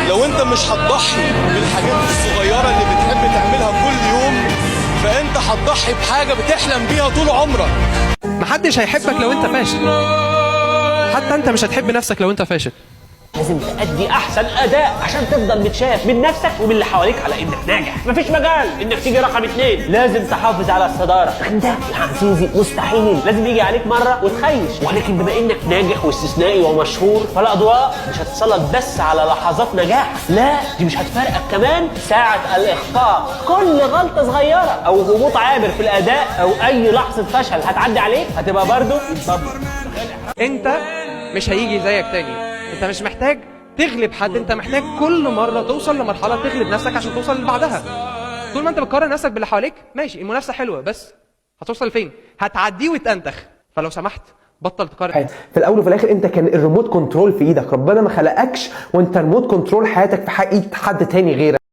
لو انت مش هتضحي بالحاجات الصغيره اللي بتحب تعملها كل يوم، فانت هتضحي بحاجه بتحلم بيها طول عمرك. محدش هيحبك لو انت فاشل، حتى انت مش هتحب نفسك لو انت فاشل. لازم تأدي أحسن أداء عشان تفضل متشاف من نفسك ومن اللي حواليك على إنك ناجح. مفيش مجال إنك تيجي رقم 2، لازم تحافظ على الصدارة. لكن ده يا عزيزي مستحيل، لازم يجي عليك مرة وتخيش. ولكن بما إنك ناجح واستثنائي ومشهور، فالأضواء مش هتسلط بس على لحظات نجاح، لا دي مش هتفرقك كمان ساعة الإخفاق. كل غلطة صغيرة أو هبوط عابر في الأداء أو أي لحظة فشل هتعدي عليك هتبقى برضه انت مش هيجي زيك تاني. انت مش محتاج تغلب حد، انت محتاج كل مره توصل لمرحله تغلب نفسك عشان توصل اللي بعدها. طول ما انت بتقارن نفسك باللي حواليك ماشي، المنافسه حلوه، بس هتوصل لفين؟ هتعديه وتنتخ. فلو سمحت بطل تقارن. في الاول وفي الاخر انت كان الريموت كنترول في ايدك، ربنا ما خلقكش وانت ريموت كنترول حياتك في ايد حد تاني غيرك.